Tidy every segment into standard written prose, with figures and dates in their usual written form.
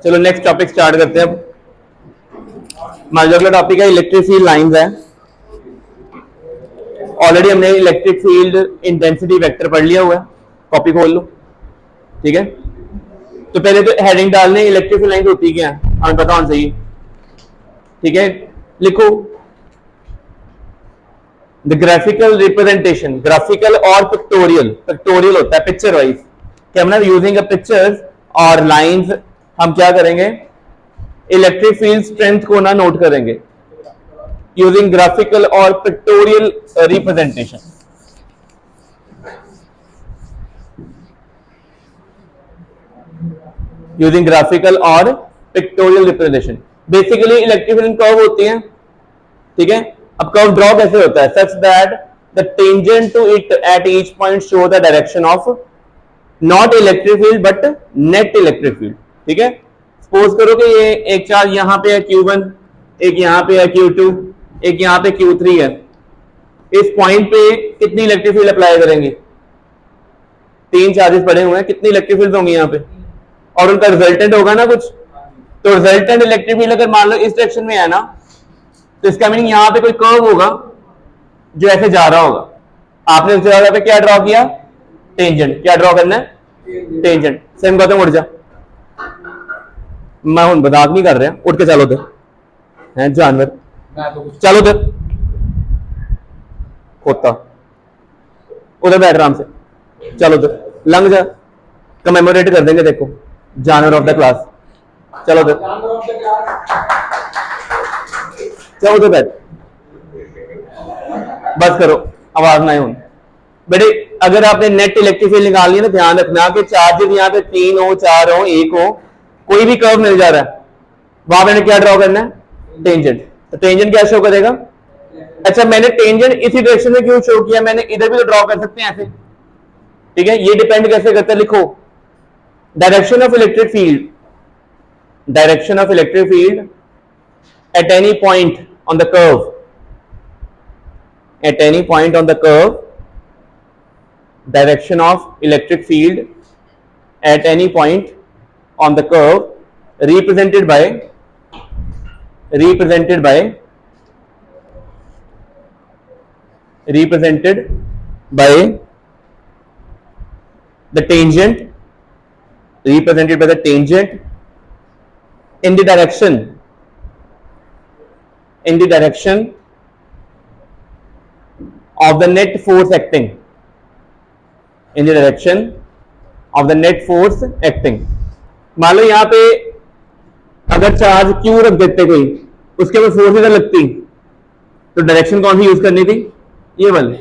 चलो next topic start करते हैं। अब हमारा जो अगला टॉपिक है इलेक्ट्रिक फील्ड लाइंस है। ऑलरेडी हमने इलेक्ट्रिक फील्ड इंटेंसिटी वेक्टर पढ़ लिया हुआ है, कॉपी खोल लो। ठीक है, तो पहले तो हेडिंग डालने इलेक्ट्रिक फील्ड लाइंस होती क्या है हमें पता होना चाहिए। ठीक है, लिखो द ग्राफिकल रिप्रेजेंटेशन, ग्राफिकल और पिक्टोरियल, पिक्टोरियल होता है पिक्चर वाइज कि हम ना यूजिंग अ पिक्चर्स और लाइंस हम क्या करेंगे, इलेक्ट्रिक फील्ड स्ट्रेंथ को ना नोट करेंगे यूजिंग ग्राफिकल और पिक्टोरियल रिप्रेजेंटेशन। यूजिंग ग्राफिकल और pictorial representation. Basically electric field curve होती है। ठीक है, अब कर्व ड्रॉ कैसे होता है, such that the tangent to it at each point show the direction of not electric field but net electric field. ठीक है, सपोज करो कि ये एक चार्ज यहां पे है Q1, एक यहां पे है Q2, एक यहां पे Q3 है। इस पॉइंट पे कितनी इलेक्ट्रिक फील्ड अप्लाई करेंगे, तीन चार्जेस पड़े हुए हैं, कितनी इलेक्ट्रिक फील्ड होंगी यहाँ पे, और उनका रिजल्टेंट होगा ना कुछ। तो रिजल्टेंट इलेक्ट्रिक फील्ड अगर मान लो इस डायरेक्शन में है ना, तो इसका मीनिंग यहां पे कोई कर्व होगा जो ऐसे जा रहा होगा। आपने उस जगह पे क्या ड्रॉ किया, टेंजेंट। क्या ड्रॉ करना है, टेंजेंट। सेम गौतम उठ जा, मैं हूं मजाक नहीं कर रहा, उठ के चलो उधर है जानवर, चलो उधर खोता, उधर बैठ आराम से, चलो उधर लंघ जा, कमेमोरेट कर देंगे देखो, जानवर ऑफ द क्लास। चलो उधर, चलो उधर बैठ, बस करो, आवाज ना हो बेटे। अगर आपने नेट इलेक्ट्रिक फील्ड निकालनी है ना, ध्यान रखना कि चार्जेस यहाँ पे 3 हो, 4 हो, 1 हो, कोई भी कर्व मिल जा रहा है, वहां मैंने क्या ड्रॉ करना है, टेंजेंट। तो टेंजेंट क्या शो करेगा, अच्छा मैंने टेंजेंट इसी डायरेक्शन में क्यों शो किया, मैंने इधर भी तो ड्रॉ कर सकते हैं ऐसे। ठीक है, ये डिपेंड कैसे करता है, लिखो direction of electric field, direction of electric field at any point on the curve, at any point on the curve, direction of electric field at any point on the curve represented by represented by the tangent, represented by the tangent in the direction of the net force acting, in the direction of the net force acting। मान लो यहाँ पे अगर charge Q रख देते कोई, उसके ऊपर force इधर लगती, तो डायरेक्शन कौन सी यूज करनी थी, ये वाली।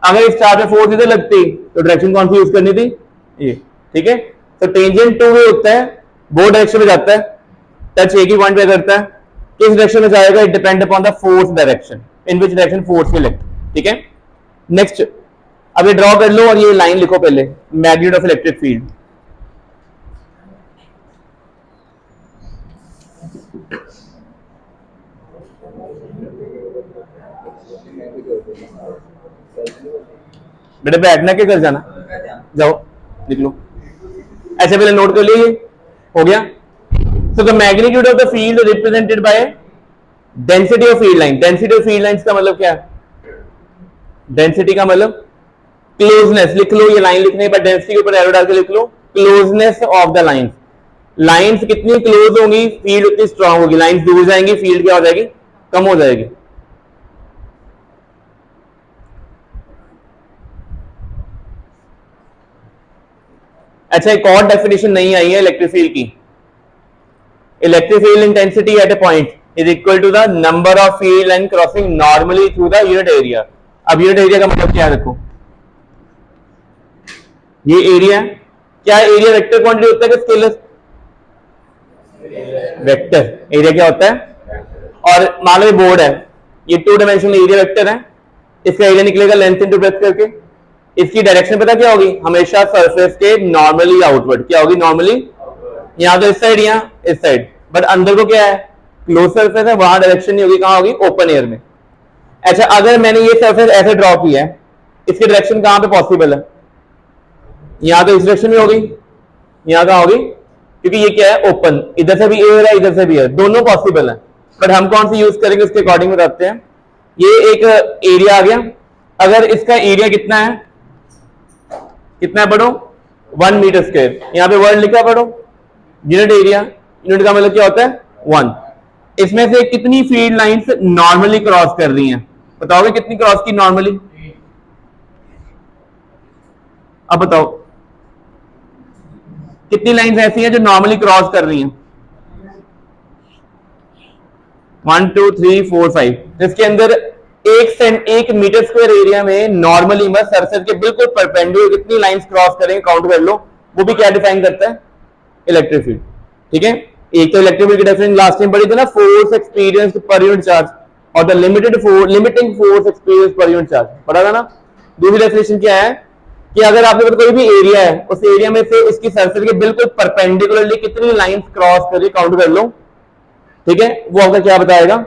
अगर इस चार्ज में फोर्स इधर लगती तो डायरेक्शन कौन सी यूज करनी थी, ये। ठीक है, तो टेंजेंट टू वे होता है, वो डायरेक्शन में जाता है, टच एक ही पॉइंट पे करता है, किस डायरेक्शन में जाएगा, it depend upon the force direction, in which direction force will act. ठीक है, नेक्स्ट अब ये ड्रॉ कर लो और ये लाइन लिखो पहले, मैग्नीट्यूड ऑफ इलेक्ट्रिक फील्ड। बेटे बैठना के कर जाना, जाओ लिख लो, ऐसे पहले नोट कर लीजिए, हो गया। So the magnitude of the field represented by density of field line. Density of field lines का मतलब क्या है, density का मतलब क्लोजनेस। लिख लो, ये लाइन लिखने के बाद डेंसिटी के ऊपर एरो डाल के लिख लो, closeness of the lines. Lines कितनी क्लोज होंगी, फील्ड उतनी स्ट्रांग होगी। लाइंस दूर जाएंगी, फील्ड क्या हो जाएगी, कम हो जाएगी। अच्छा एक और डेफिनेशन नहीं आई है इलेक्ट्रिक फील्ड की, electric field intensity at a point is equal to the number of field line crossing normally through the unit area. अब यूनिट एरिया का मतलब क्या, देखो ये एरिया, क्या एरिया वेक्टर क्वांटिटी होता है कि स्केलर, वेक्टर। एरिया क्या होता है, और मान लो ये बोर्ड है, ये 2 डायमेंशनल एरिया वेक्टर है, इसका एरिया निकलेगा लेंथ इनटू ब्रेड्थ करके। इसकी डायरेक्शन पता क्या होगी, हमेशा सरफेस के नॉर्मली आउटवर्ड। क्या होगी, नॉर्मली, यहां तो इस साइड, यहाँ इस साइड, बट अंदर को क्या है, क्लोज सरफेस है, वहां डायरेक्शन नहीं होगी, कहां होगी, ओपन एयर में। अच्छा अगर मैंने ये सरफेस ऐसे ड्रॉ किया है, इसकी डायरेक्शन कहां पे पॉसिबल है, यहां तो इस डायरेक्शन में होगी, यहां कहां होगी, क्योंकि ये क्या है, ओपन, इधर से भी एयर है इधर से भी है, दोनों पॉसिबल है, बट हम कौन सी यूज करेंगे उसके अकॉर्डिंग बताते हैं। ये एक एरिया आ गया, अगर इसका एरिया कितना है, कितना है पढ़ो, 1 मीटर स्क्वायर, यहाँ पे वर्ड लिखा पढ़ो, यूनिट एरिया, यूनिट का मतलब क्या होता है 1। इसमें से कितनी फील्ड लाइंस नॉर्मली क्रॉस कर रही हैं, बताओगे कितनी क्रॉस की नॉर्मली, अब बताओ कितनी लाइंस ऐसी हैं जो नॉर्मली क्रॉस कर रही हैं, 1 2 3 4 5। इसके अंदर 1 मीटर स्क्वायर एरिया में नॉर्मली बस सरफेस के बिल्कुल परपेंडिकुलर कितनी लाइंस क्रॉस करेंगे काउंट कर लो, वो भी क्या डिफाइन करता है, इलेक्ट्रिक फील्ड। ठीक है, एक तो इलेक्ट्रिक फील्ड की डेफिनेशन लास्ट टाइम पढ़ी थी ना, force experience per unit charge, और the limiting force experience per unit charge पढ़ा था ना। दूसरी डेफिनेशन क्या है कि अगर आपके पास कोई भी एरिया है, उस एरिया में से उसकी सरफेस के बिल्कुल परपेंडिकुलरली कितनी लाइंस क्रॉस करिए काउंट कर लो, ठीक है, वो आपका क्या बताएगा,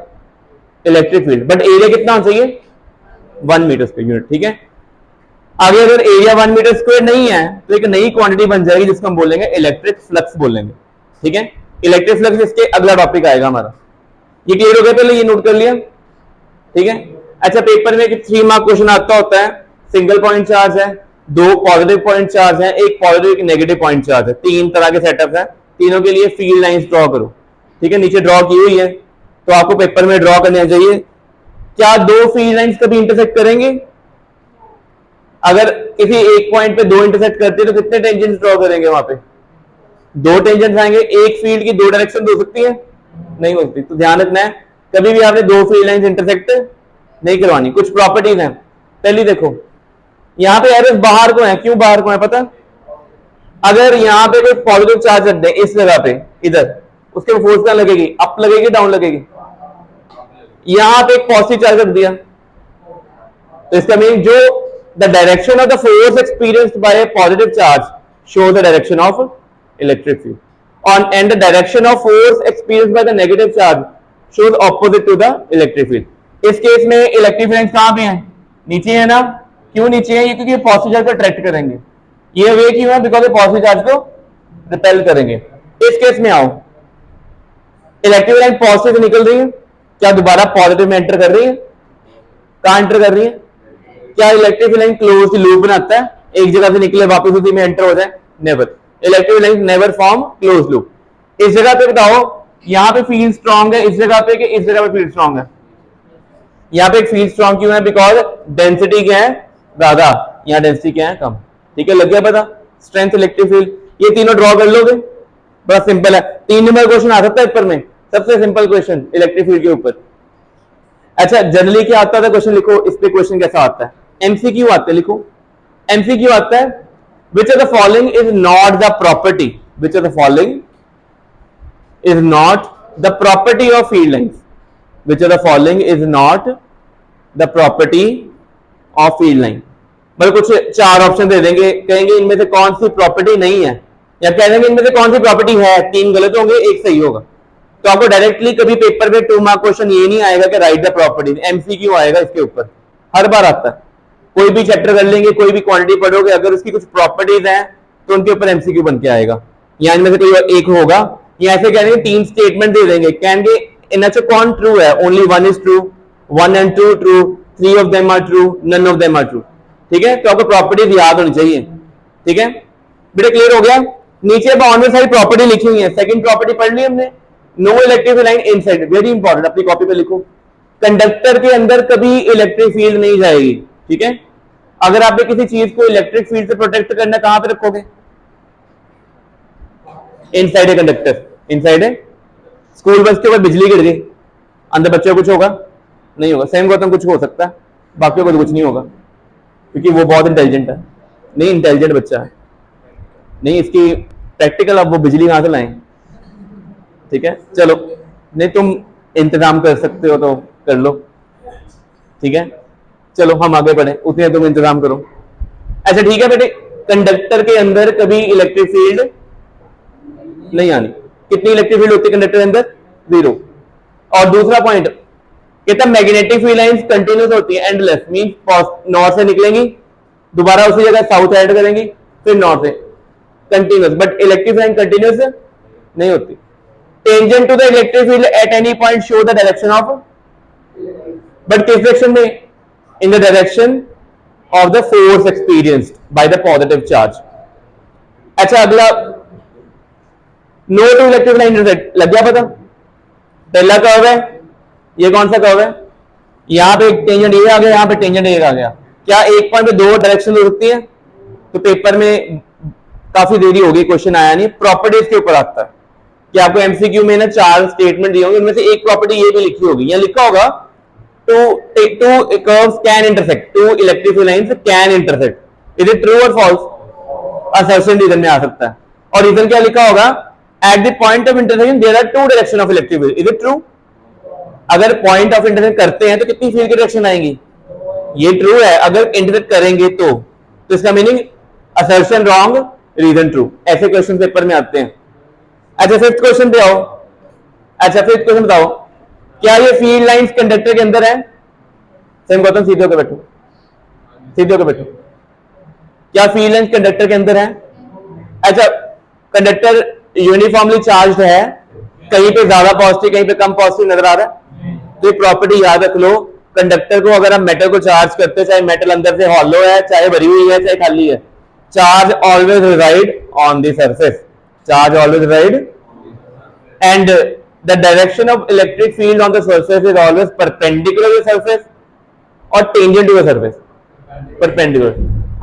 इलेक्ट्रिक फील्ड। बट एरिया कितना होना चाहिए, 1 मीटर स्क्वायर यूनिट। ठीक है, आगे अगर एरिया 1 मीटर स्क्वायर नहीं है तो एक नई क्वांटिटी बन जाएगी जिसको हम बोलेंगे इलेक्ट्रिक फ्लक्स बोलेंगे। ठीक है, इलेक्ट्रिक फ्लक्स इसके अगला टॉपिक आएगा हमारा। ये क्लियर हो गया, पहले ये नोट कर लिया। ठीक है, अच्छा पेपर में 3 मार्क क्वेश्चन आता होता है, सिंगल पॉइंट चार्ज है, 2 पॉजिटिव पॉइंट चार्ज है, एक पॉजिटिव एक नेगेटिव पॉइंट चार्ज है, 3 तरह के सेटअप है, तीनों के लिए फील्ड लाइंस ड्रॉ करो। ठीक है, नीचे ड्रॉ की हुई है तो आपको पेपर में ड्रॉ करना चाहिए। क्या 2 फील्ड लाइंस कभी इंटरसेक्ट करेंगे, अगर किसी एक पॉइंट पे 2 इंटरसेक्ट करते हैं तो कितने टेंजेंट्स ड्रॉ करेंगे, वहां पे 2 टेंजेंट्स आएंगे। एक फील्ड की 2 डायरेक्शन हो सकती है, नहीं हो सकती, तो ध्यान रखना है कभी भी आपने 2 फील्ड लाइंस इंटरसेक्ट नहीं करवानी। कुछ प्रॉपर्टीज हैं, पहली देखो, यहां पे एरोस बाहर को है, क्यों बाहर को है पता, अगर यहां पे कोई पॉजिटिव चार्ज रख दे इस जगह पे, इधर, उसके फोर्स क्या लगेगी, अप लगेगी डाउन लगेगी, यहां पे एक पॉजिटिव चार्ज रख दिया तो इसका मीन जो the direction of the force experienced bye A positive charge show the direction of electric field, on and the direction of force experienced by the negative charge shows opposite to the electric field। इस case में electric field कहां पे है, नीचे है ना, क्यों नीचे है, ये क्योंकि पॉजिटिव चार्ज को अट्रैक्ट करेंगे, ये वे क्यों है, बिकॉज पॉजिटिव चार्ज को रिपेल करेंगे। इस केस में आओ, इलेक्ट्रिक लाइन पॉजिटिव से निकल रही है, क्या दोबारा पॉजिटिव में एंटर कर रही है, कहां एंटर कर रही है, क्या इलेक्ट्रिक लाइन क्लोज लूप बनाता है, एक जगह से निकले वापस उसी में एंटर हो जाए, never, electric line never form close loop. इस जगह पे बताओ, यहां पे फील्ड स्ट्रांग है इस जगह पे कि इस जगह पे फील्ड स्ट्रांग है, यहां पे एक फील्ड स्ट्रांग क्यों है, बिकॉज डेंसिटी क्या है ज्यादा, यहां डेंसिटी क्या है कम। ठीक है, लग गया पता, स्ट्रेंथ इलेक्ट्रिक फील्ड, ये तीनों ड्रॉ कर लोगे, बड़ा सिंपल है। 3 नंबर क्वेश्चन आ सकता है पेपर में, सबसे सिंपल क्वेश्चन इलेक्ट्रिक फील्ड के ऊपर। अच्छा जनरली क्या आता था क्वेश्चन, लिखो इस पे क्वेश्चन कैसा आता है, एमसीक्यू आता है, लिखो एमसीक्यू आता है, which of the following is not the property, which of the following is not the property of field lines, which of the following is not the property of field line। मतलब कुछ 4 option दे देंगे, कहेंगे इनमें से कौन सी property नहीं है, या कह देंगे इनमें से कौन सी प्रॉपर्टी है, 3 गलत होंगे 1 सही होगा। तो आपको डायरेक्टली कभी पेपर में 2 मार्क क्वेश्चन ये नहीं आएगा कि राइट द प्रॉपर्टी, एमसीक्यू आएगा इसके ऊपर, हर बार आता है। कोई भी चैप्टर कर लेंगे, कोई भी क्वांटिटी पढ़ोगे, अगर उसकी कुछ प्रॉपर्टीज हैं तो उनके ऊपर एमसीक्यू बन के आएगा, या इनमें से कोई एक होगा, या ऐसे कह देंगे 3 स्टेटमेंट दे देंगे, कहेंगे इनमें से कौन ट्रू है, only 1 is true, 1 and 2 true, 3 of them are true, none of them are true. ठीक है, तो आपको प्रॉपर्टीज याद होनी चाहिए। ठीक है बेटा, क्लियर हो गया। नीचे बाउंड्री साइड प्रॉपर्टी लिखी हुई है, सेकंड प्रॉपर्टी पढ़ ली हमने, no electric line inside, very important, अपनी कॉपी पे लिखो, कंडक्टर के अंदर कभी इलेक्ट्रिक फील्ड नहीं जाएगी। ठीक है, अगर आपने किसी चीज को इलेक्ट्रिक फील्ड से प्रोटेक्ट करना, कहां पे रखोगे, इनसाइड है कंडक्टर, इनसाइड है। स्कूल बस के ऊपर बिजली गिर गई, अंदर बच्चों को कुछ होगा नहीं होगा, सेम गौतम कुछ हो सकता है, बाकियों को तो कुछ नहीं होगा क्योंकि वो बहुत इंटेलिजेंट है, नहीं इंटेलिजेंट बच्चा है, नहीं इसकी प्रैक्टिकल, अब वो बिजली कहां से लाएं। ठीक है चलो, नहीं तुम इंतजाम कर सकते हो तो कर लो। ठीक है चलो हम आगे बढ़े, उतने तुम इंतजाम करो। अच्छा ठीक है बेटे, कंडक्टर के अंदर कभी इलेक्ट्रिक फील्ड नहीं आनी। कितनी इलेक्ट्रिक फील्ड होती है कंडक्टर के अंदर, 0। और दूसरा पॉइंट कहता है मैग्नेटिक फील्ड लाइंस कंटिन्यूस होती है, एंडलेस, मींस नॉर्थ से निकलेंगी, दोबारा उसी जगह साउथ ऐड करेंगी, फिर नॉर्थ से, continuous. But electric line continuous नहीं होती। Tangent to the electric field at any point show the direction of, but किस डायरेक्शन में? In the direction of the force experienced by the positive charge. अच्छा अगला, no two electric line intersect, लग गया पता? पहला कर्व है, ये कौन सा कर्व है? यहां पे टेंजेंट ए आ गया, यहां पे टेंजेंट ए आ गया। क्या एक पॉइंट पे दो डायरेक्शन हो सकती है? तो पेपर में काफी देरी होगी, क्वेश्चन आया नहीं, प्रॉपर्टीज के ऊपर आता है कि आपको एमसीक्यू में ना 4 स्टेटमेंट दिए होंगे, उनमें से एक प्रॉपर्टी ये भी लिखी होगी, यहाँ लिखा होगा two curves can intersect, two electric lines can intersect. Is it true और फॉल्स? असर्शन रीजन में आ सकता है। और रीजन क्या लिखा होगा? At the point of intersection there are two direction of electric field. Is it true? अगर पॉइंट ऑफ इंटरसेक्ट करते हैं तो कितनी फील्ड की डायरेक्शन आएंगी? ये ट्रू है, अगर इंटरसेक्ट करेंगे तो इसका meaning assertion wrong, reason true. ऐसे क्वेश्चन पेपर में आते हैं। अच्छा फिफ्थ क्वेश्चन पे आओ। अच्छा फिफ्थ क्वेश्चन बताओ, क्या ये फील्ड लाइंस कंडक्टर के अंदर है? सेम गौतम, सीधे होकर बैठो, सीधे होकर बैठो। क्या फील्ड लाइंस कंडक्टर के अंदर है? अच्छा कंडक्टर यूनिफॉर्मली चार्ज है, कहीं पे ज्यादा पॉजिटिव कहीं पे कम पॉजिटिव नजर आ रहा है, तो ये प्रॉपर्टी याद रख लो, कंडक्टर को अगर हम मेटल को चार्ज करते हैं, चाहे मेटल अंदर से हॉलो है, चाहे भरी हुई है, चाहे खाली है, charge always reside on the surface, charge always reside, and the direction of electric field on the surface is always perpendicular to the surface or tangent to the surface. Perpendicular,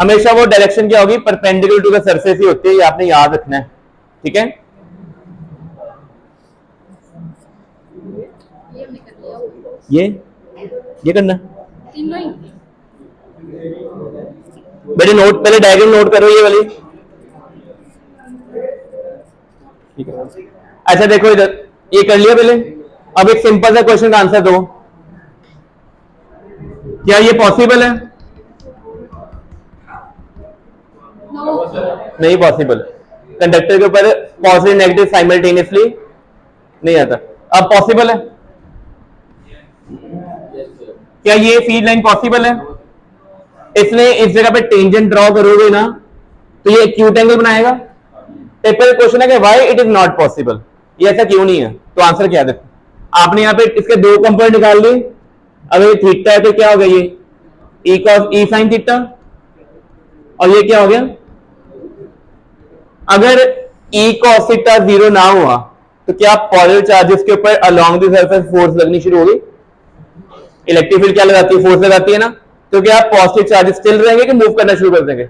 हमेशा वो डायरेक्शन क्या होगी? Perpendicular to the surface ही होती है, ये आपने याद रखना है, ठीक है? ये करना बेटे, नोट पहले डायग्राम नोट करो ये वाली, ठीक है? अच्छा देखो इधर, ये कर लिया पहले। अब एक सिंपल सा क्वेश्चन का आंसर दो, क्या ये पॉसिबल है? नहीं पॉसिबल। कंडक्टर के ऊपर पॉजिटिव नेगेटिव साइमल्टेनियसली नहीं आता। अब पॉसिबल है? क्या ये फील्ड लाइन पॉसिबल है? इसलिए इस जगह पे टेंजेंट ड्रॉ करोगे ना तो ये एक्यूट एंगल बनाएगा। पेपर क्वेश्चन है कि why it is not possible, ये ऐसा क्यों नहीं है? तो आंसर क्या है देखो, आपने यहाँ पे इसके दो कंपोनेंट निकाल लिए। अगर ये थीटा है तो क्या हो गया? ये ई कॉस ई साइन थीटा, और ये क्या हो गया? अगर ई कॉस थीटा 0 ना हुआ तो क्या पॉजिटिव चार्जेस के ऊपर अलोंग द सरफेस फोर्स लगनी शुरू होगी? इलेक्ट्रिक फील्ड क्या लगाती है? फोर्स लगाती है ना। तो क्या पॉजिटिव चार्जेस स्टिल रहेंगे कि मूव करना शुरू कर देंगे?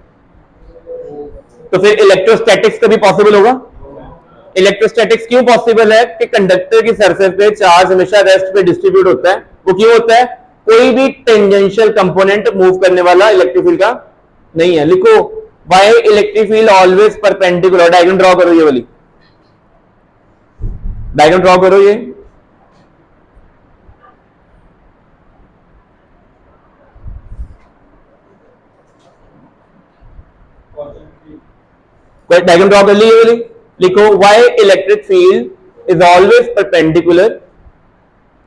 तो फिर इलेक्ट्रोस्टैटिक्स कभी पॉसिबल होगा? इलेक्ट्रोस्टैटिक्स क्यों पॉसिबल है? कि कंडक्टर की सरफेस पे चार्ज हमेशा रेस्ट पे डिस्ट्रीब्यूट होता है। वो क्यों होता है? कोई भी टेंजेंशियल कंपोनेंट मूव करने वाला इलेक्ट्रिक फील्ड का नहीं है। लिखो, why electric field always perpendicular. Diagram draw करो, ये वाली डायग्राम ड्रॉ करो। ये डायग्राम ड्रॉ कर ली, ये वाली। लिखो, why electric field is always perpendicular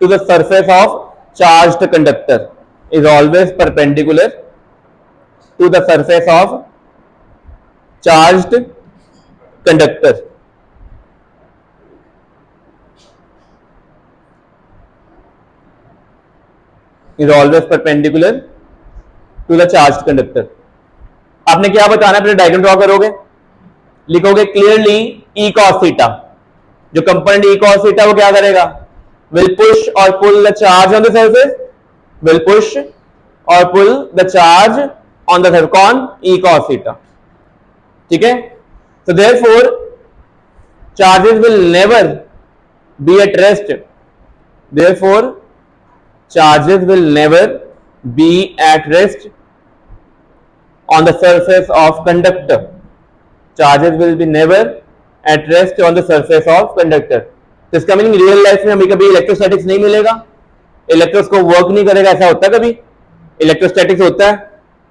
to the surface of charged conductor, is always perpendicular to the surface of charged conductor. Is always perpendicular to the charged conductor. आपने क्या बताना है? पहले डायग्राम ड्रॉ करोगे, लिखोगे क्लियरली ई कॉस थीटा, जो component e cos theta वो क्या करेगा? Will push or pull the charge on the surface, will push or pull the charge on the surface. कौन? ई कॉस थीटा, ठीक है? so therefore charges will never be at rest, therefore charges will never be at rest on the surface of conductor, charges will be never at rest on the surface of conductor। तो इसका meaning real life में हमें कभी electrostatics नहीं मिलेगा, electroscope work नहीं करेगा। ऐसा होता है कभी? इलेक्ट्रोस्टैटिक्स होता है,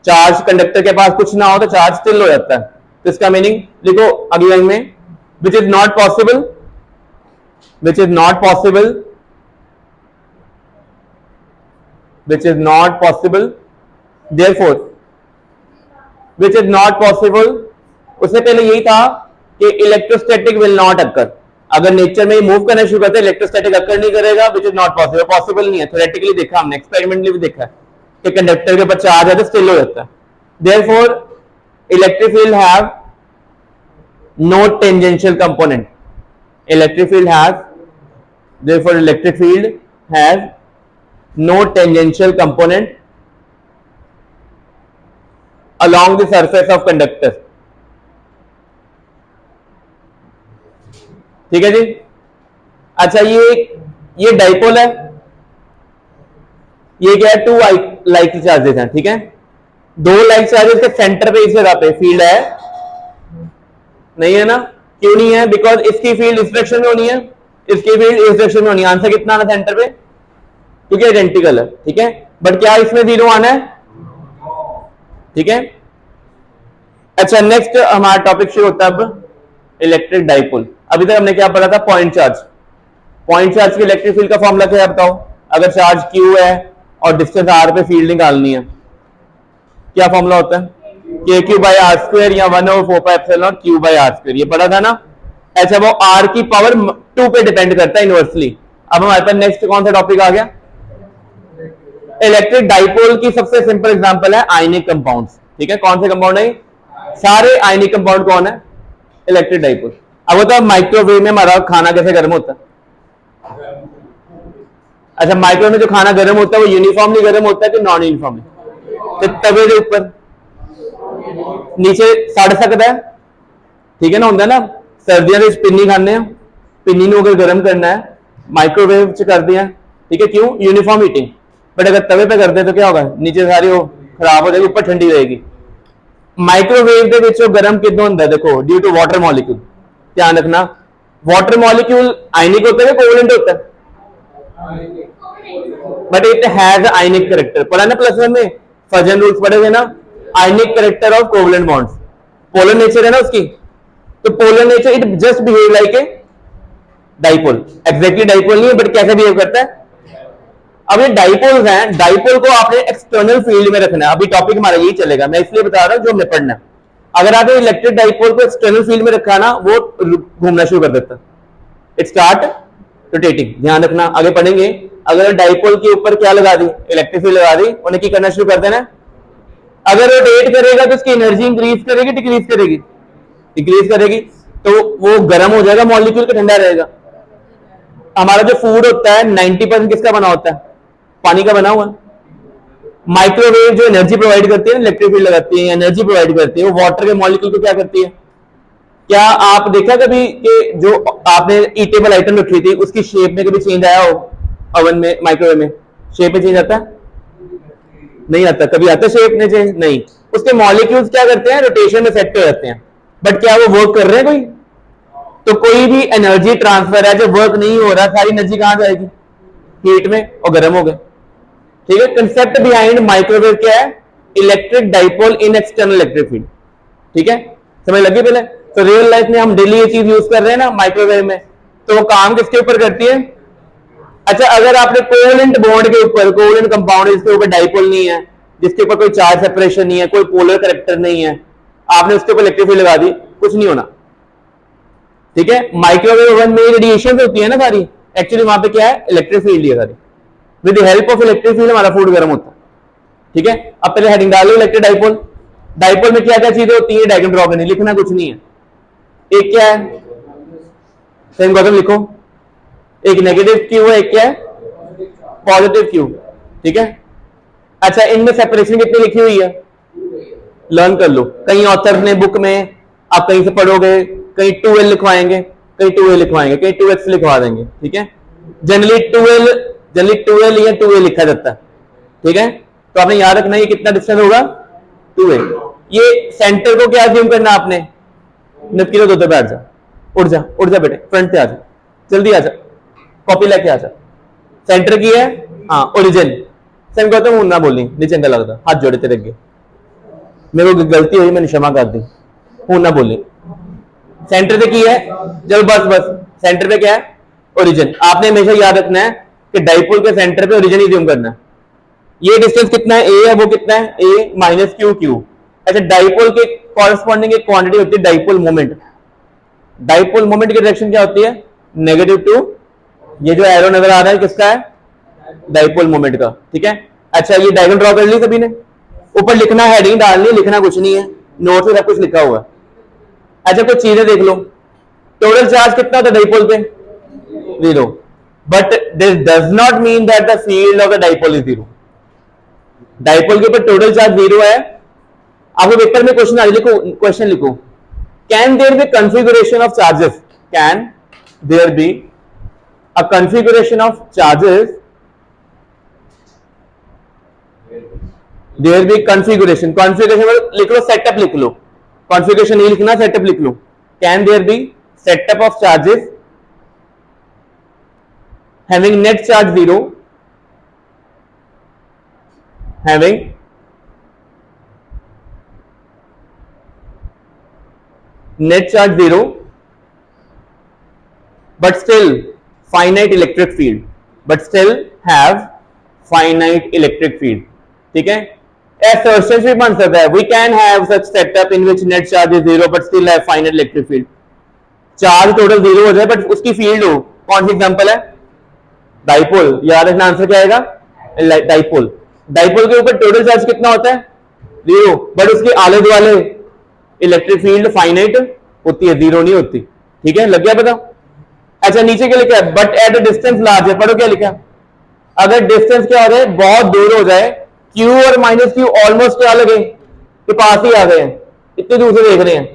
चार्ज कंडक्टर के पास कुछ ना हो तो चार्ज स्टिल हो जाता है। तो इसका मीनिंग लिखो अगली लाइन में, which is not possible, which is not possible, which is not possible, therefore which is not possible. उससे पहले यही था कि इलेक्ट्रोस्टैटिक विल नॉट अकर। अगर नेचर में मूव करना शुरू करते हैं इलेक्ट्रोस्टैटिक अकर नहीं करेगा, which is not possible, possible नहीं है। थ्योरेटिकली देखा हमने, एक्सपेरिमेंटली भी देखा है कि कंडक्टर के ऊपर चार्ज है तो स्टिल हो जाता है। Therefore electric field have no tangential component, electric field have, therefore electric field has no tangential component along the surface of conductor। ठीक है जी। अच्छा ये डाइपोल है, ये क्या है, टू लाइक चार्जेस हैं, ठीक है। दो लाइक चार्जेस के सेंटर पे इस जगह पे फील्ड है नहीं है ना, क्यों नहीं है? बिकॉज इसकी फील्ड इस डायरेक्शन में होनी है, इसकी फील्ड इस डायरेक्शन में होनी है। आंसर कितना आना सेंटर पे, क्योंकि आइडेंटिकल है, ठीक है। बट क्या इसमें जीरो आना है, ठीक है। अच्छा नेक्स्ट हमारा टॉपिक शुरू होता है अब इलेक्ट्रिक डाइपोल। अभी तक हमने क्या पढ़ा था, पॉइंट चार्ज। पॉइंट चार्ज की इलेक्ट्रिक फील्ड का फॉर्मूला क्या है बताओ? अगर चार्ज Q है और डिस्टेंस R पे फील्ड निकालनी है, क्या फॉर्मूला होता है? KQ/R² या 1/4πε0 Q/R², ये पढ़ा था ना। अच्छा वो R की पावर 2 पे डिपेंड करता है इनवर्सली। अब हमारे पास नेक्स्ट कौन सा टॉपिक आ गया? इलेक्ट्रिक डाइपोल की सबसे सिंपल एग्जांपल है आयनिक कंपाउंड्स, ठीक है। कौन से कंपाउंड है? सारे आयनिक कंपाउंड कौन है? Electric dipole. अब होता है माइक्रोवेव में हमारा खाना कैसे गर्म होता है? अच्छा माइक्रोवेव में जो खाना गर्म होता है वो यूनिफॉर्मली गर्म होता है कि नॉन यूनिफॉर्मली? तो तवे के ऊपर नीचे सड़ सकता है, ठीक है ना, होता है ना। सर्दियों में पिन्नी खाने हैं, पिन्नी को अगर गर्म करना है माइक्रोवेव से कर दिया, ठीक है, क्यों? Uniform heating. बट अगर तवे पे करते हैं तो क्या होगा, नीचे सारी वो खराब हो जाएगी, ऊपर ठंडी रहेगी। माइक्रोवेव के विच गर्म कितना होता है देखो, ड्यू टू वाटर मॉलिक्यूल। ध्यान रखना, वाटर मॉलिक्यूल आयनिक होता है कोवलेंट होता है? But it has ionic character. पढ़ा ना प्लस वन में, फजन रूल्स पढ़े हुए ना, आयनिक character of covalent bonds. Polar nature है ना उसकी, तो polar nature it just behave like a dipole. Exactly dipole नहीं है बट कैसे बिहेव करता है। अब ये डाइपोल्स हैं, डाइपोल को आपने एक्सटर्नल फील्ड में रखना है। अभी टॉपिक हमारा यही चलेगा, मैं इसलिए बता रहा हूं जो हमने पढ़ना है। अगर आपने इलेक्ट्रिक डाइपोल को एक्सटर्नल फील्ड में रखा ना, वो घूमना शुरू कर देता है, इट स्टार्ट रोटेटिंग। ध्यान रखना, आगे पढ़ेंगे। अगर डाइपोल के ऊपर क्या लगा दी, इलेक्ट्रिक फील्ड लगा दी, उन्हें की करना शुरू कर देना। अगर रोटेट करेगा तो उसकी एनर्जी इंक्रीज करेगी डिक्रीज करेगी? डिक्रीज करेगी। तो वो गर्म हो जाएगा मॉलिक्यूल के, ठंडा रहेगा। हमारा जो फूड होता है 90% किसका बना होता है? पानी का बना हुआ। माइक्रोवेव जो एनर्जी प्रोवाइड करती है, इलेक्ट्रिक फील्ड लगाती है, एनर्जी प्रोवाइड करती है, वो वाटर के मॉलिक्यूल को क्या करती है? क्या आप देखा कभी कि जो आपने ईटेबल आइटम रखी थी उसकी शेप में कभी चेंज आया हो? ओवन में, माइक्रोवेव में शेप में चेंज आता है? नहीं आता। कभी आता है शेप में चेंज? नहीं। उसके मॉलिक्यूल्स क्या करते हैं, रोटेशन में सेट हो जाते हैं। बट क्या वो वर्क कर रहे हैं कोई? तो कोई भी एनर्जी ट्रांसफर है जो वर्क नहीं हो रहा, सारी एनर्जी कहां जाएगी? हीट में, और गर्म हो गए, ठीक है। कंसेप्ट बिहाइंड माइक्रोवेव क्या है? इलेक्ट्रिक डाइपोल इन एक्सटर्नल इलेक्ट्रिक फील्ड, ठीक है। समझ लगी पहले? तो रियल लाइफ में हम डेली ये चीज यूज कर रहे हैं ना माइक्रोवेव में, तो वो काम किसके ऊपर करती है? अच्छा अगर आपने कोवलेंट बॉन्ड के ऊपर, कोवलेंट कंपाउंड जिसके ऊपर डाइपोल नहीं है, जिसके ऊपर कोई चार्ज सेपरेशन नहीं है, कोई पोलर कैरेक्टर नहीं है, आपने उसके ऊपर इलेक्ट्रिक फील्ड लगा दी, कुछ नहीं होना, ठीक है। माइक्रोवेव ओवन में रेडिएशन होती है ना सारी, एक्चुअली वहां पे क्या है? इलेक्ट्रिक फील्ड है सारी। With the help of electric field हमारा फूड गर्म होता है, ठीक है। अब पहले हेडिंग डालो, इलेक्ट्रिक डाइपोल। डाइपोल में क्या क्या चीजें होती है, डायग्राम ड्रॉ करनी, लिखना कुछ नहीं है। एक क्या है, सेम गौतम लिखो, एक नेगेटिव क्यू है, एक क्या है, पॉजिटिव क्यू, ठीक है। अच्छा इनमें सेपरेशन कितनी लिखी हुई है, लर्न कर लो। कई ऑथर्स ने बुक में, आप कहीं से पढ़ोगे, कहीं 2L लिखवाएंगे, कहीं 2A लिखवाएंगे, कहीं 2X लिखवा देंगे, ठीक है। जनरली 2L या 2A लिखा जाता है, ठीक है। तो आपने याद रखना ये कितना डिस्टेंस होगा, 2A। ये सेंटर को क्या अज्यूम करना आपने, नक्की दो बैठ जा, उठ जा बेटे, फ्रंट पे आ जा, जल्दी आ जा, कॉपी लेके आ जा। सेंटर की है, हाँ ओरिजिन। सेम कहता हूं ना बोली, नीचे चंगा लगता, हाथ जोड़े तेरे अगे, मेरे को गलती हुई मैंने क्षमा कर दी, हूं ना बोली। सेंटर पे की है, जब बस सेंटर पे क्या है, ओरिजिन। आपने हमेशा याद रखना है कि डाइपोल के सेंटर पे ओरिजिन ही ज्यूम करना है। ये डिस्टेंस कितना है, ए है, वो कितना है, ए माइनस क्यू। अच्छा डाइपोल के कॉरेस्पॉन्डिंग एक क्वांटिटी होती है डाइपोल मोमेंट। डाइपोल मोमेंट की डायरेक्शन क्या होती है, नेगेटिव टू, ये जो एरो नजर आ रहा है किसका है, डाइपोल मोमेंट का, ठीक है। अच्छा ये डायग्राम ड्रॉ कर ली सभी ने, ऊपर लिखना हेडिंग डालनी, लिखना कुछ नहीं है, नोट में सब कुछ लिखा हुआ है। अच्छा कुछ चीजें देख लो, टोटल चार्ज कितना था डाइपोल पे, 0, but this does not mean that the field of the dipole is 0। Dipole के ऊपर टोटल चार्ज 0 है। आपको पेपर में क्वेश्चन आ लिखो, क्वेश्चन लिखो, can there be configuration of charges, can there be a configuration of charges, there be configuration, configuration लिख लो, setup लिख लो, कॉन्फ़िगरेशन नहीं लिखना, सेटअप लिख लो। Can there be setup of charges having net charge 0, having net charge 0 but still finite electric field, but still have finite electric field, ठीक है। assertion भी बन सकता है, we can have such setup in which net charge is 0 but still have finite electric field, charge total 0 हो जाए but उसकी field हो। कौन सी एग्जांपल है, डाइपोल। याद रखना आंसर क्या आएगा, डाइपोल। डाइपोल के ऊपर टोटल चार्ज कितना होता है, 0, बट उसके आले दुआले इलेक्ट्रिक फील्ड फाइनाइट होती है, 0 नहीं होती, ठीक है, लग गया पता। अच्छा नीचे क्या लिखा है, but at a distance large है, पढ़ो क्या लिखा है, अगर डिस्टेंस क्या हो जाए, बहुत दूर हो जाए, क्यू और माइनस क्यू ऑलमोस्ट क्या लगे कि पास ही आ गए हैं, इतनी दूर से देख रहे हैं,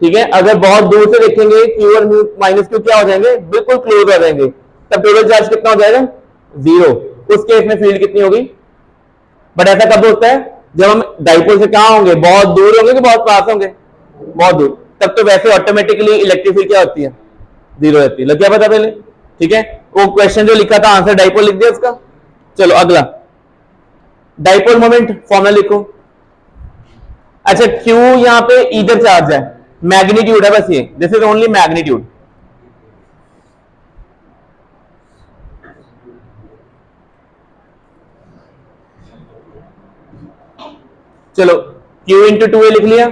ठीक है। अगर बहुत दूर से देखेंगे क्यू और माइनस क्यू क्या हो जाएंगे, बिल्कुल क्लोज हो जाएंगे, तब टोटल चार्ज कितना हो जाएगा, 0। उस केस में फील्ड कितनी होगी, बट ऐसा कब होता है, जब हम डाइपोल से कहां होंगे, बहुत दूर होंगे कि बहुत पास होंगे, बहुत दूर, तब तो वैसे ऑटोमेटिकली इलेक्ट्रिक फील्ड क्या होती है, 0 रहती है। लग गया पता पहले, ठीक है। वो क्वेश्चन जो लिखा था आंसर डाइपोल लिख दिया उसका। चलो अगला, डाइपोल मोमेंट फॉर्मूला लिखो। अच्छा क्यू यहां पे इधर चार्ज है, मैग्नीट्यूड है बस ये, दिस इज ओनली मैग्नीट्यूड, चलो Q इंटू 2A लिख लिया,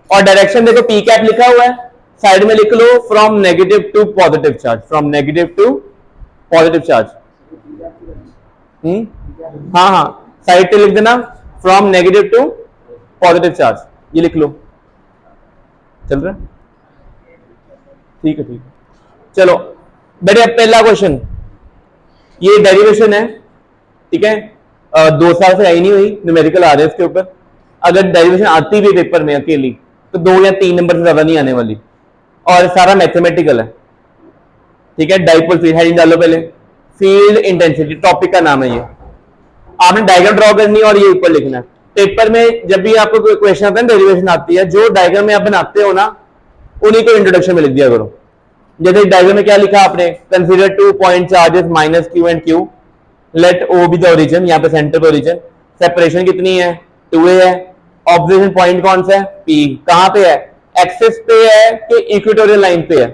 और डायरेक्शन देखो P कैप लिखा हुआ है, साइड में लिख लो from negative to positive charge, from negative to positive charge, हाँ हाँ साइड पे लिख देना from negative to positive charge, ये लिख लो, चल रहा है, ठीक है ठीक है। चलो बेटे अब पहला क्वेश्चन, ये डेरिवेशन है, ठीक है, 2 साल से आई नहीं हुई, न्यूमेरिकल आ रहे हैं इसके ऊपर। अगर डेरिवेशन आती भी पेपर में अकेली तो 2 या 3 नंबर से ज्यादा नहीं आने वाली, और सारा मैथमेटिकल है, ठीक है। डाइपोल फील्ड, हेडिंग डालो पहले, फील्ड इंटेंसिटी टॉपिक का नाम है ये, आपने डायग्राम ड्रॉ करनी है और ये ऊपर लिखना है। पेपर में जब भी आपको कोई क्वेश्चन आता है, डेरिवेशन आती है, जो डायग्राम में आप बनाते हो ना उन्हीं को इंट्रोडक्शन में लिख दिया करो। जैसे डायग्राम में क्या लिखा आपने, consider 2 point charges minus q and q, let O be the origin, यहाँ पे सेंटर पे ओरिजिन, सेपरेशन कितनी है, 2a है, ऑब्जर्वेशन पॉइंट कौन सा है, P, कहां पे है, एक्सिस पे है कि इक्वेटोरियल लाइन पे है,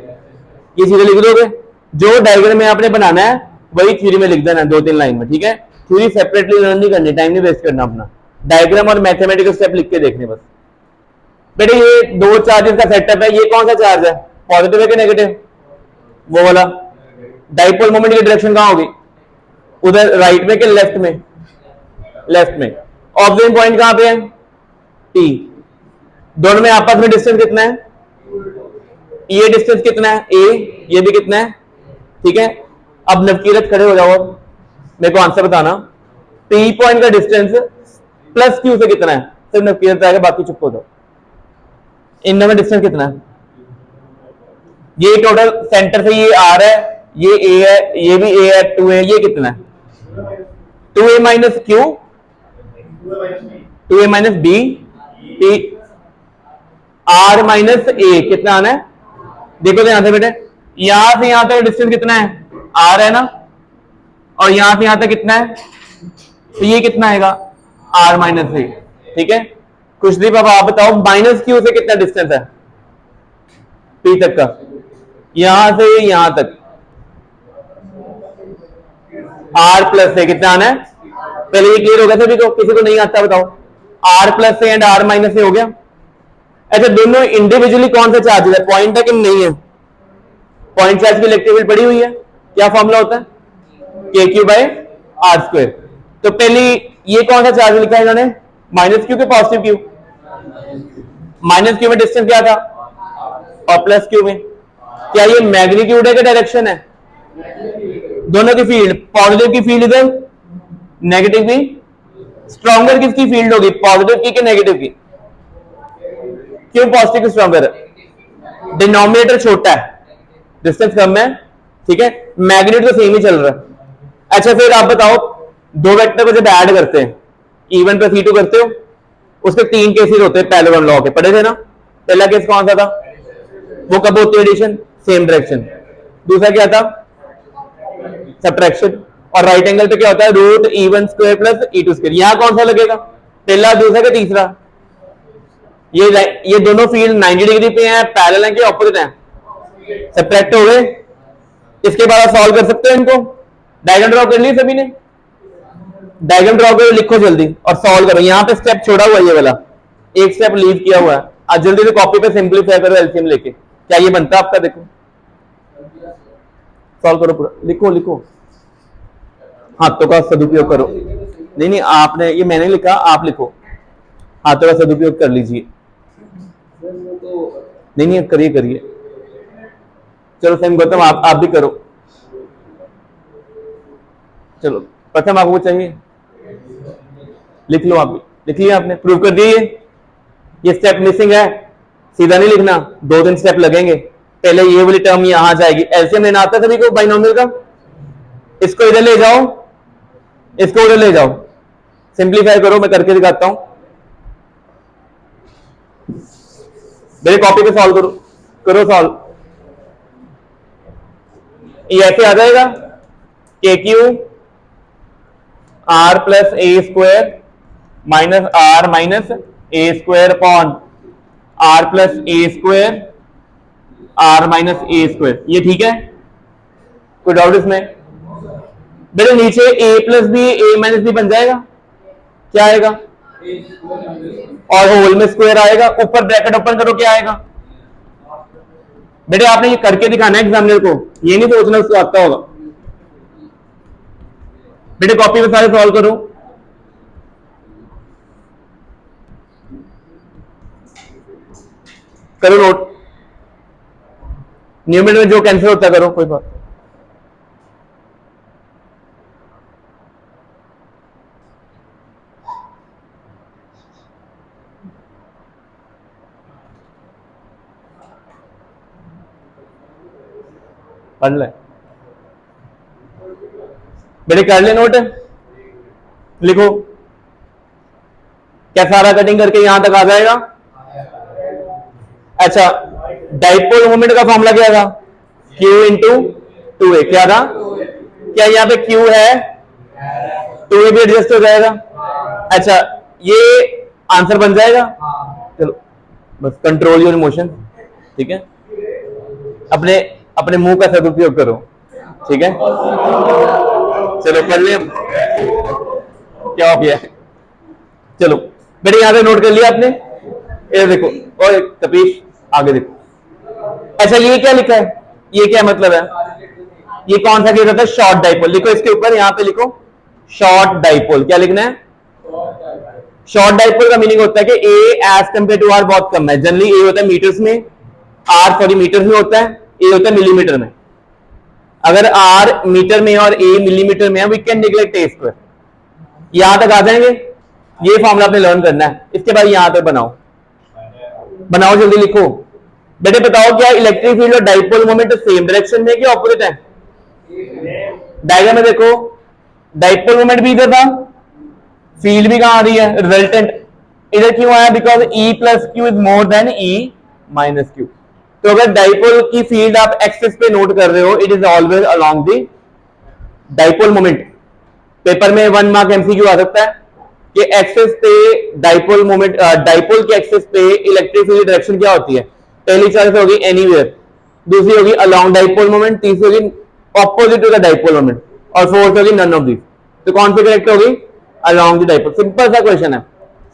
ये चीजें लिख दोगे। जो डायग्राम में आपने बनाना है वही थ्योरी में लिख देना 2-3 लाइन में, ठीक है। थ्योरी सेपरेटली लर्न नहीं करनी, टाइम नहीं वेस्ट करना अपना, डायग्राम और मैथमेटिकल स्टेप लिख के देखने बस। बेटे ये 2 चार्जेस का सेटअप है, ये कौन सा चार्ज है, पॉजिटिव है कि नेगेटिव, वो वाला। डाइपोल मोमेंट की डायरेक्शन कहां होगी, उधर राइट में कि लेफ्ट में, लेफ्ट में। ऑब्जर्वेशन पॉइंट कहां पे है, P, दोनों में आपस में डिस्टेंस कितना है, ये डिस्टेंस कितना है A, ये भी कितना है, ठीक है। अब नवकीरत खड़े हो जाओ, अब मेरे को आंसर बताना, P पॉइंट का डिस्टेंस प्लस Q से कितना है, सिर्फ नवकीरत आएगा, बाकी चुप हो जाओ। इन में डिस्टेंस कितना है, ये टोटल सेंटर से ये R है, ये A है, ये भी A है, 2 है, ये कितना है, 2A minus Q, 2A minus B, R minus A, कितना आना है, देखो तो यहां से बेटे, यहां से यहां तक डिस्टेंस कितना है, R है ना, और यहां से यहां तक कितना है, तो ये कितना आएगा, R माइनस A, ठीक है। खुशदीप अब आप बताओ माइनस Q से कितना डिस्टेंस है P तक का, यहां से यहां तक, R प्लस से कितना आना है, पहले ये क्लियर हो गया सभी को, किसी को नहीं आता बताओ, R प्लस से एंड R माइनस से हो गया। अच्छा दोनों इंडिविजुअली कौन सा चार्ज है, पॉइंट है कि नहीं है, पॉइंट चार्ज की इलेक्ट्रिक फील्ड पड़ी हुई है, क्या फॉर्मूला होता है, के क्यू बाय आर स्क्वायर। तो पहले ये कौन सा चार्ज लिखा है इन्होंने, माइनस क्यू के पॉजिटिव क्यू, माइनस क्यू में डिस्टेंस क्या था और प्लस क्यू में, क्या ये मैग्नीट्यूड है कि डायरेक्शन है, दोनों की फील्ड, पॉजिटिव की फील्ड इधर, नेगेटिव की, स्ट्रॉन्गर किसकी फील्ड होगी, पॉजिटिव की कि नेगेटिव की, क्यों पॉजिटिव की स्ट्रॉन्गर है, डिनोमिनेटर छोटा है, डिस्टेंस कम है, ठीक है, मैग्नीट्यूड तो सेम ही चल रहा है। अच्छा फिर आप बताओ, दो वेक्टर को जब ऐड करते हैं, E1 प्लस E2 करते हो, उसके तीन केसेस होते हैं पैरेलल लॉ के, पढ़े थे ना, पहला केस कौन सा था, वो कब होती है एडिशन, सेम डायरेक्शन, दूसरा क्या था सब्ट्रैक्शन, और राइट एंगल पे क्या होता है root E1 square plus E2 square. यहां कौन सा लगेगा, पहला दूसरा का तीसरा, ये दोनों फील्ड 90 डिग्री पे हैं, पैरेलल हैं कि ऑपोजिट हैं, सब्ट्रैक्ट हो गए। इसके बाद आप सॉल्व कर सकते हो इनको, डायग्राम ड्रॉ कर ली सभी ने, डायग्राम ड्रॉ करो, लिखो जल्दी और सॉल्व करो। यहां पे स्टेप छोड़ा हुआ है, ये वाला एक स्टेप लीव किया हुआ है, आज जल्दी से कॉपी पे सिंपलीफाई करो एलसीएम लेके, क्या ये बनता है आपका, देखो सॉल्व करो पूरा, लिखो लिखो, हाथों का सदुपयोग करो, नहीं नहीं आपने, ये मैंने लिखा, आप लिखो, हाथों का सदुपयोग कर लीजिए, नहीं नहीं करिए करिए, चलो सेम गौतम आप भी करो, चलो प्रथम आपको चाहिए, लिख लो, आप भी लिख लिया आपने, प्रूव कर दिए, ये स्टेप मिसिंग है, सीधा नहीं लिखना, दो तीन स्टेप लगेंगे, पहले ये वाली टर्म यहां जाएगी, एलसीएम लेना आता है सभी को बाइनोमियल का, इसको इधर ले जाओ, इसको उधर ले जाओ, सिंप्लीफाई करो, मैं करके दिखाता हूं, मेरे कॉपी पे सॉल्व करो, करो सॉल्व, ये ऐसे आ जाएगा के q r plus a square minus r minus a square upon r plus a square r minus a square, ये ठीक है, कोई डाउट इसमें, बेटे नीचे a plus b a minus b बन जाएगा, क्या आएगा, और होल में स्क्वायर आएगा, ऊपर ब्रैकेट ओपन करो, क्या आएगा, बेटे आपने ये करके दिखाना है एग्जामिनर को, ये नहीं सोचना उसको आता होगा, बेटे कॉपी में सारे सॉल्व करो, करो नोट, न्यूमरेटर में जो कैंसिल होता है करो, कोई बात, पढ़ ले बेटे, कर ले नोट, लिखो, क्या सारा कटिंग करके यहां तक आ जाएगा, अच्छा डाइपोल मोमेंट का फॉर्मूला क्या था, Q इंटू 2a, क्या था, क्या यहाँ पे Q है, 2a भी एडजस्ट हो जाएगा, अच्छा ये आंसर बन जाएगा, चलो बस कंट्रोल योर इमोशन, ठीक है, अपने अपने मुंह का सदुपयोग करो, ठीक है, चलो कर ले, क्या हो गया, चलो बेटे यहां पे नोट कर लिया आपने, ये देखो, और तपीश आगे देखो, अच्छा ये क्या लिखा है, ये क्या मतलब है, ये कौन सा केस होता है, शॉर्ट डाइपोल, लिखो इसके ऊपर, यहां पे लिखो शॉर्ट डाइपोल, क्या लिखना है, शॉर्ट डाइपोल का मीनिंग होता है कि ए एज कंपेयर टू आर बहुत कम है, जनरली ए होता है मीटर्स में, आर सॉरी मीटर्स में होता है, ए होता है मिलीमीटर में, अगर आर मीटर में और ए मिलीमीटर में है, we can neglect a square, यहां तक आ जाएंगे, ये फॉर्मूला आपने लर्न करना है, इसके बाद यहां तक बनाओ, बनाओ जल्दी लिखो, बेटे बताओ क्या इलेक्ट्रिक फील्ड और डाइपोल मोमेंट सेम डायरेक्शन में क्या ऑपोजिट है, डायग्राम में देखो, डाइपोल मोमेंट भी इधर था, फील्ड भी कहां आ रही है, रिजल्टेंट इधर क्यों आया, because E plus Q is more than E minus Q, तो अगर डाइपोल की फील्ड आप एक्सिस पे नोट कर रहे हो, it is always along the dipole moment, paper में 1 मार्क एमसीक्यू आ सकता है कि एक्सिस पे डाइपोल मोमेंट, डाइपोल के एक्सिस पे इलेक्ट्रिक फील्ड डायरेक्शन क्या होती है, पहली चॉइस होगी एनीवेयर, दूसरी होगी अलोंग डाइपोल मोमेंट, तीसरी होगी opposite to the dipole moment, और फोर्थ होगी नन ऑफ दीज, तो कौन सी करेक्ट होगी, अलोंग द डाइपोल, सिंपल सा क्वेश्चन है,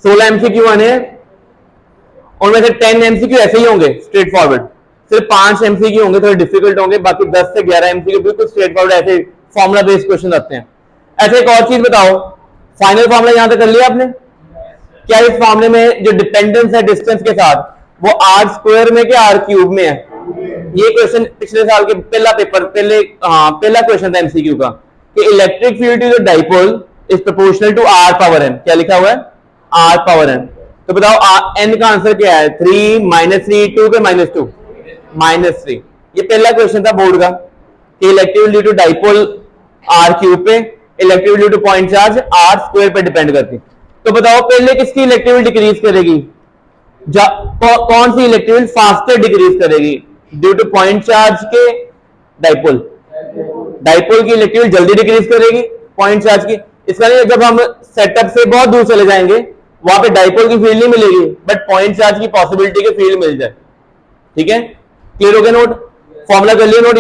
16 एमसीक्यू आने हैं, उनमें से 10 एमसीक्यू ऐसे ही होंगे स्ट्रेट फॉरवर्ड, सिर्फ 5 एमसीक्यू होंगे, थोड़े डिफिकल्ट होंगे, बाकी 10 से 11 एमसीक्यू बिल्कुल स्ट्रेट फॉरवर्ड ऐसे फॉर्मुला बेस्ड क्वेश्चन आते हैं। ऐसे एक और चीज बताओ, फाइनल फॉर्मुला यहां तक कर लिया आपने? क्या इस मामले में जो डिपेंडेंस है डिस्टेंस के साथ वो आर स्क्वायर में क्या आर क्यूब में है? ये क्वेश्चन पिछले साल के पहला पेपर पहला क्वेश्चन था एमसीक्यू का कि electric field to the dipole is proportional to r power n. क्या लिखा हुआ है? R power n. तो बताओ एन का आंसर क्या है? 3 -3 2 के -2 -3। ये पहला क्वेश्चन था बोर्ड का कि electric field due to dipole r cube पे, electric field due to point charge r square पे डिपेंड करती। तो बताओ पहले किसकी इलेक्ट्रिक फील्ड डिक्रीज करेगी? कौन सी इलेक्ट्रिक फील्ड फास्टर डिक्रीज करेगी? ड्यू टू पॉइंट चार्ज के डाइपोल। डाइपोल की इलेक्ट्रिक फील्ड जल्दी डिक्रीज करेगी पॉइंट चार्ज की। इसका नहीं जब हम सेटअप से बहुत दूर चले जाएंगे वहां पे डाइपोल की फील्ड नहीं मिलेगी, बट पॉइंट चार्ज की पॉसिबिलिटी के फील्ड मिल जाए। ठीक है, क्लियर हो गया नोट? फॉर्मूला कर लिया नोट?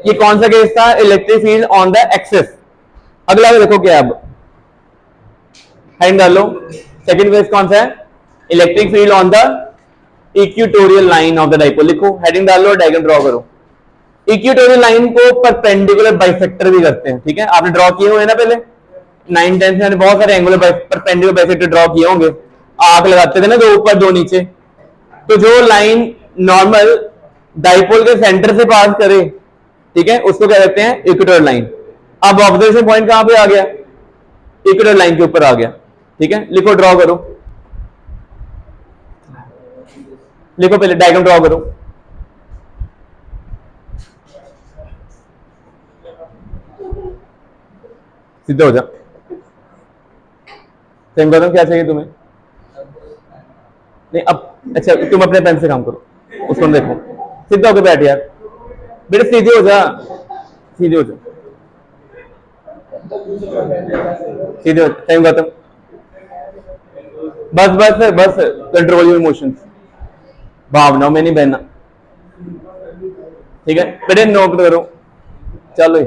ये कौन सा केस था? Electric field on the axis. अगला देखो क्या अब हेडिंग डाल लो। सेकंड केस कौन सा है? Electric field on the equatorial line of the dipole. लिखो, हेडिंग डाल लो, डायग्राम ड्रॉ करो। इक्वेटोरियल लाइन को परपेंडिकुलर बाइसेक्टर भी करते हैं। ठीक है, आपने ड्रॉ किए हुए ना पहले 9 10 में बहुत सारे एंगुलर परपेंडिकुलर बाइसेक्टर ड्रॉ किए होंगे। आंख लगाते थे ना, दो ऊपर दो नीचे। तो जो लाइन नॉर्मल डाइपोल के सेंटर से पास करे, ठीक है, उसको क्या कहते हैं? Equatorial line. अब ऑब्जर्वेशन पॉइंट कहां पे आ गया? इक्वेटोरियल लाइन के ऊपर आ गया। ठीक है, लिखो, ड्रॉ करो। लिखो, पहले डायग्राम ड्रॉ करो। सीधा हो जा। गौतम क्या चाहिए तुम्हें? नहीं अब अच्छा, तुम अपने पेन से काम करो, उसको देखो। सीधा होकर बैठ यार बेटा, सीधे हो जा, सीधे हो जा, सीधे हो जा। गौतम बस बस बस, कंट्रोल योर इमोशंस, भावनाओं में नहीं बहना। ठीक है बेटे, नोट करो। चलो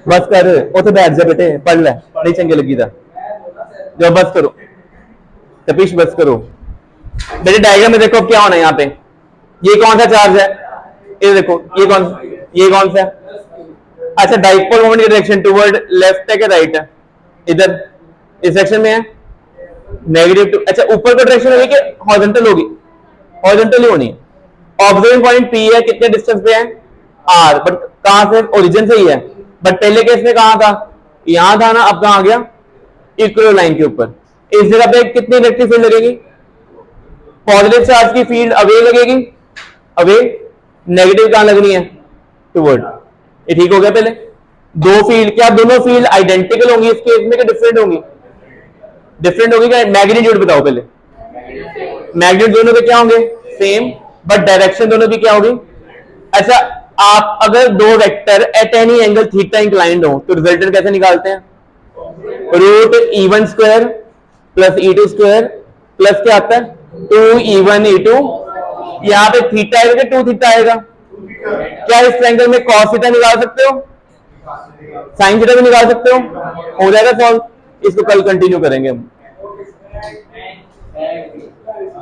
बस कर, उसे बैठ जा बेटे, पढ़ ले, नहीं चंगे लगी था जो। बस करो तपीश, बस करो बेटे। डायग्राम में देखो अब क्या होना है यहाँ पे। ये कौन सा चार्ज है? ये देखो, ये कौन सा है? अच्छा, डाइपोल मोमेंट की डायरेक्शन टुवर्ड लेफ्ट है क्या राइट है? इधर इस सेक्शन में है नेगेटिव टू। अच्छा, ऊपर को डायरेक्शन होगी कि हॉरिजॉन्टल होगी? हॉरिजॉन्टल ही होनी है। ऑब्जर्विंग पॉइंट पी है, कितने डिस्टेंस पे है? आर, बट कहां से? ओरिजिन से ही है। बट पहले केस में कहां था? यहां था ना, अब कहां आ गया? इक्वेटोरियल लाइन के ऊपर। इस जगह पे कितनी इलेक्ट्रिक फील्ड लगेगी? पॉजिटिव चार्ज की फील्ड अवे लगेगी, अवे। नेगेटिव कहां लगनी है? टुवर्ड। ये ठीक हो गया? पहले दो फील्ड, क्या दोनों फील्ड आइडेंटिकल होंगी इस केस में कि डिफरेंट होंगी? डिफरेंट होगी। क्या मैग्नीट्यूड बताओ पहले? मैग्नीट्यूड दोनों के क्या होंगे? सेम, बट डायरेक्शन दोनों की क्या होगी? अच्छा, आप अगर दो vector at any angle theta inclined हो तो रिजल्टेंट कैसे निकालते हैं? Root E1 square plus E2 square plus क्या आता है? 2E1 E2। यहां पे थीटा आएगा कि 2 थीटा आएगा? क्या इस ट्रायंगल में cos थीटा निकाल सकते हो? साइन थीटा भी निकाल सकते हो? हो जाएगा सॉल्व। इसको कल कंटिन्यू करेंगे हम।